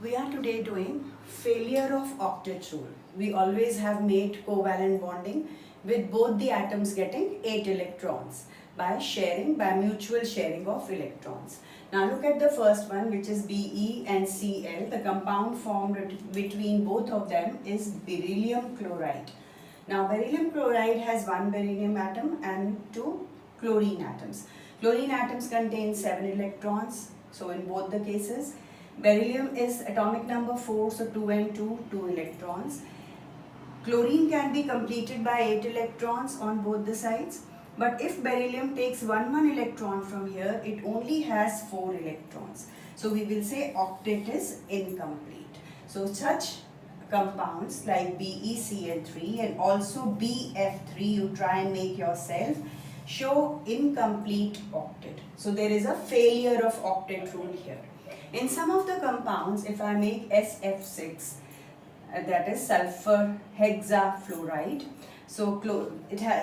We are today doing failure of octet rule. We always have made covalent bonding with both the atoms getting 8 electrons by mutual sharing of electrons. Now look at the first one, which is Be and Cl. The compound formed between both of them is beryllium chloride. Now beryllium chloride has one beryllium atom and two chlorine atoms. Chlorine atoms contain 7 electrons. So in both the cases, beryllium is atomic number 4, so 2 and 2, 2 electrons. Chlorine can be completed by 8 electrons on both the sides. But if beryllium takes one electron from here, it only has 4 electrons. So we will say octet is incomplete. So such compounds like BeCl3 and also BF3, you try and make yourself, show incomplete octet. So there is a failure of octet rule here. In some of the compounds, if I make SF6, that is sulfur hexafluoride. So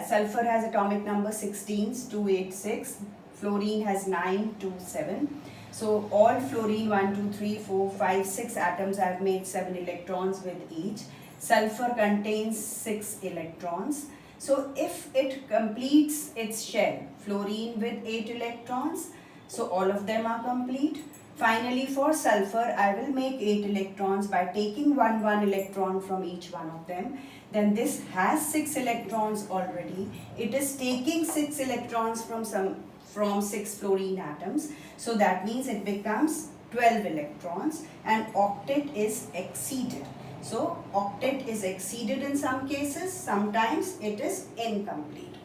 sulfur has atomic number 16, 286. Fluorine has 927. So all fluorine 1, 2, 3, 4, 5, 6 atoms I have made 7 electrons with each. Sulfur contains 6 electrons. So if it completes its shell, fluorine with 8 electrons, so all of them are complete. Finally, for sulfur, I will make 8 electrons by taking one electron from each one of them. Then this has 6 electrons already. It is taking 6 electrons from 6 fluorine atoms. So that means it becomes 12 electrons and octet is exceeded. So octet is exceeded in some cases, sometimes it is incomplete.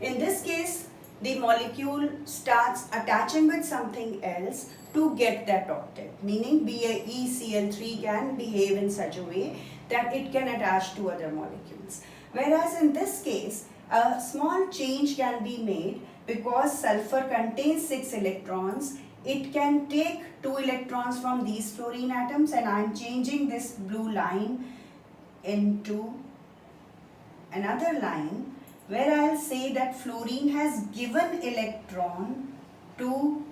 In this case, the molecule starts attaching with something else to get that octet, meaning BeCl3 can behave in such a way that it can attach to other molecules. Whereas in this case, a small change can be made because sulfur contains 6 electrons. It can take 2 electrons from these fluorine atoms, and I am changing this blue line into another line where I will say that fluorine has given electron to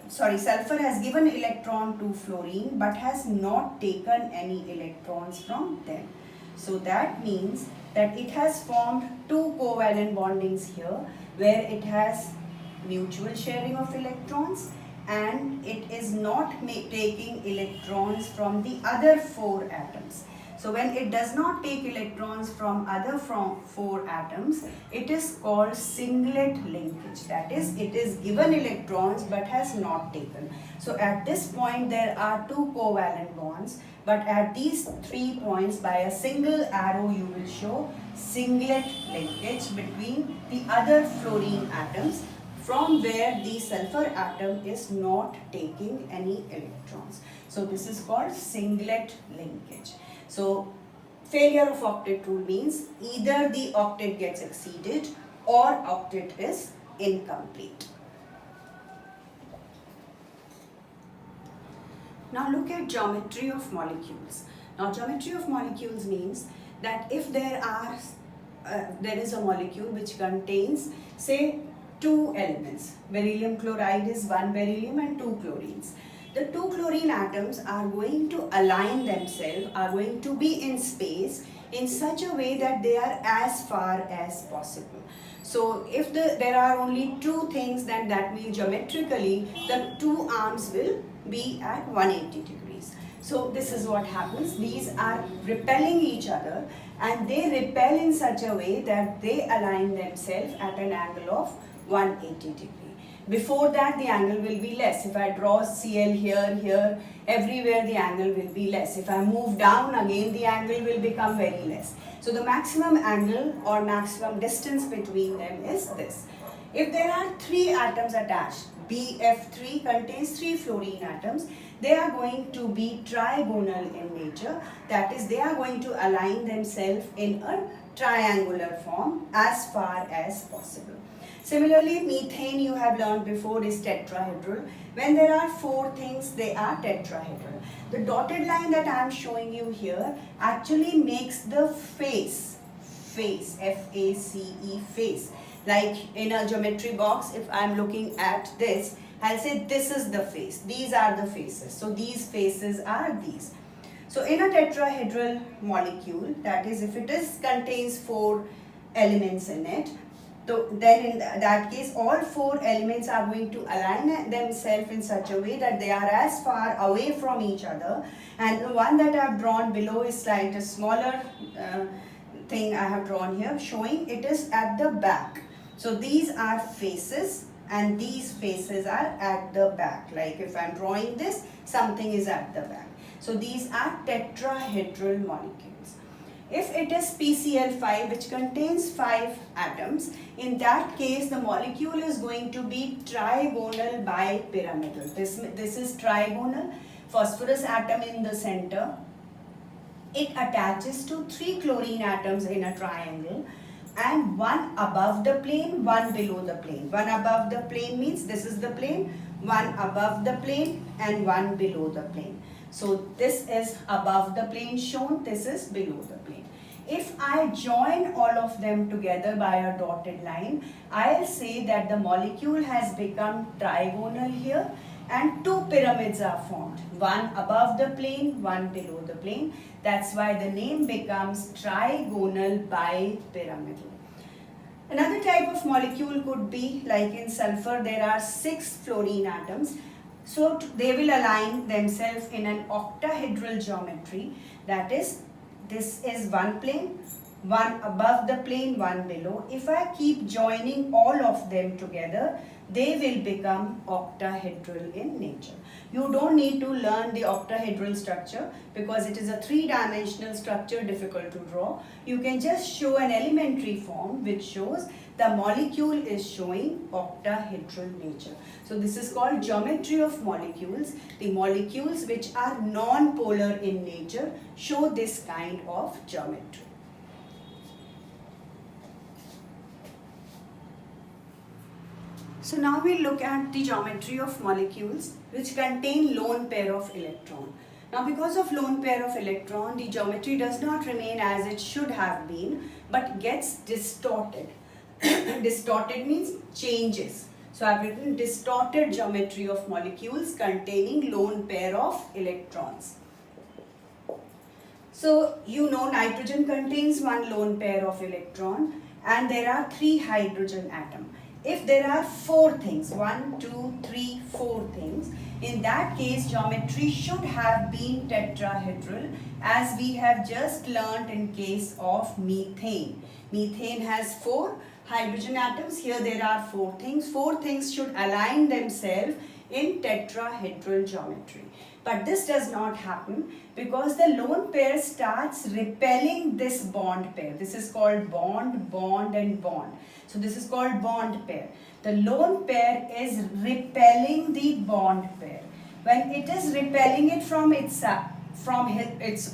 sulfur has given electron to fluorine but has not taken any electrons from them. So that means that it has formed 2 covalent bondings here where it has mutual sharing of electrons and it is not taking electrons from the other 4 atoms. So when it does not take electrons from 4 atoms, it is called singlet linkage. That is, it is given electrons but has not taken. So at this point there are 2 covalent bonds, but at these 3 points by a single arrow you will show singlet linkage between the other fluorine atoms from where the sulfur atom is not taking any electrons. So this is called singlet linkage. So failure of octet rule means either the octet gets exceeded or octet is incomplete. Now look at geometry of molecules. Now geometry of molecules means that if there is a molecule which contains, say, 2 elements. Beryllium chloride is 1 beryllium and 2 chlorines. The 2 chlorine atoms are going to align themselves, are going to be in space in such a way that they are as far as possible. So if there are only 2 things, then that means geometrically the 2 arms will be at 180 degrees. So this is what happens. These are repelling each other and they repel in such a way that they align themselves at an angle of 180 degree. Before that the angle will be less. If I draw Cl here, everywhere the angle will be less. If I move down again, the angle will become very less. So the maximum angle or maximum distance between them is this. If there are 3 atoms attached, BF3 contains 3 fluorine atoms, they are going to be trigonal in nature. That is, they are going to align themselves in a triangular form as far as possible. Similarly, methane you have learned before is tetrahedral. When there are 4 things, they are tetrahedral. The dotted line that I am showing you here actually makes the face, F-A-C-E, face. Like in a geometry box, if I am looking at this, I'll say this is the face. These are the faces. So these faces are these. So in a tetrahedral molecule, that is if it contains 4 elements in it, so then in that case all 4 elements are going to align themselves in such a way that they are as far away from each other, and the one that I have drawn below is slightly smaller thing I have drawn here, showing it is at the back. So these are faces and these faces are at the back. Like if I am drawing this, something is at the back. So these are tetrahedral molecules. If it is PCl5 which contains 5 atoms, in that case the molecule is going to be trigonal bipyramidal. This is trigonal, phosphorus atom in the center. It attaches to 3 chlorine atoms in a triangle, and one above the plane, one below the plane. One above the plane means this is the plane, one above the plane and one below the plane. So this is above the plane shown, this is below the plane. If I join all of them together by a dotted line, I'll say that the molecule has become trigonal here and 2 pyramids are formed. One above the plane, one below the plane. That's why the name becomes trigonal bipyramidal. Another type of molecule could be like in sulfur, there are 6 fluorine atoms. So they will align themselves in an octahedral geometry. That is, this is one plane, one above the plane, one below. If I keep joining all of them together, they will become octahedral in nature. You don't need to learn the octahedral structure because it is a 3-dimensional structure, difficult to draw. You can just show an elementary form which shows the molecule is showing octahedral nature. So this is called geometry of molecules. The molecules which are non-polar in nature show this kind of geometry. So now we look at the geometry of molecules which contain lone pair of electron. Now because of lone pair of electron, the geometry does not remain as it should have been but gets distorted. Distorted means changes. So I have written distorted geometry of molecules containing lone pair of electrons. So you know nitrogen contains 1 lone pair of electron and there are 3 hydrogen atoms. If there are 4 things, 1, 2, 3, 4 things, in that case geometry should have been tetrahedral as we have just learnt in case of methane. Methane has 4 hydrogen atoms. Here there are 4 things. 4 things should align themselves in tetrahedral geometry. But this does not happen because the lone pair starts repelling this bond pair. This is called bond, bond and bond. So this is called bond pair. The lone pair is repelling the bond pair. When it is repelling it from its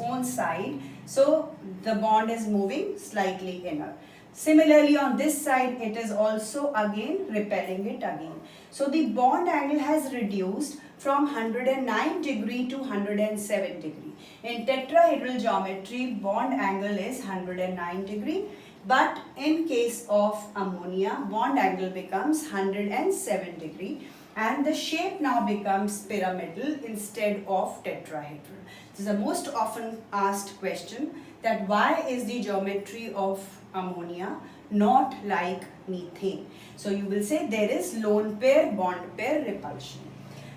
own side, so the bond is moving slightly inner. Similarly on this side it is also again repelling it again. So the bond angle has reduced from 109 degree to 107 degree. In tetrahedral geometry bond angle is 109 degree, but in case of ammonia bond angle becomes 107 degree and the shape now becomes pyramidal instead of tetrahedral. This is the most often asked question, that why is the geometry of ammonia not like methane? So you will say there is lone pair, bond pair, repulsion.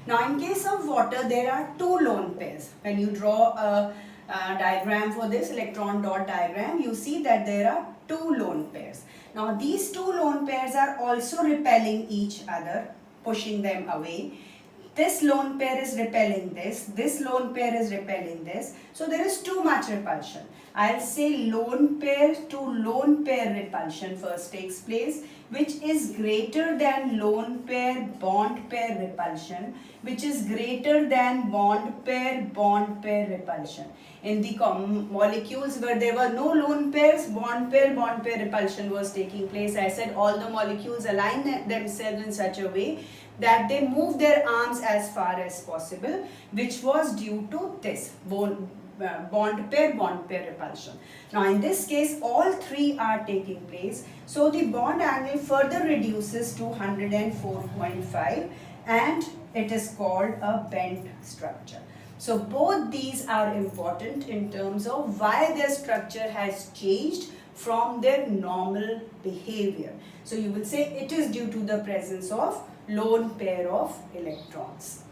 Now in case of water there are 2 lone pairs. When you draw a diagram for this electron dot diagram, you see that there are 2 lone pairs. Now these 2 lone pairs are also repelling each other, pushing them away. This lone pair is repelling this lone pair is repelling this. So there is too much repulsion. I'll say lone pair to lone pair repulsion first takes place, which is greater than lone pair bond pair repulsion, which is greater than bond pair repulsion. In the molecules where there were no lone pairs, bond pair repulsion was taking place. I said all the molecules align themselves in such a way that they move their arms as far as possible, which was due to this bond pair repulsion. Now in this case all 3 are taking place, so the bond angle further reduces to 104.5 and it is called a bent structure. So both these are important in terms of why their structure has changed from their normal behavior. So you will say it is due to the presence of lone pair of electrons.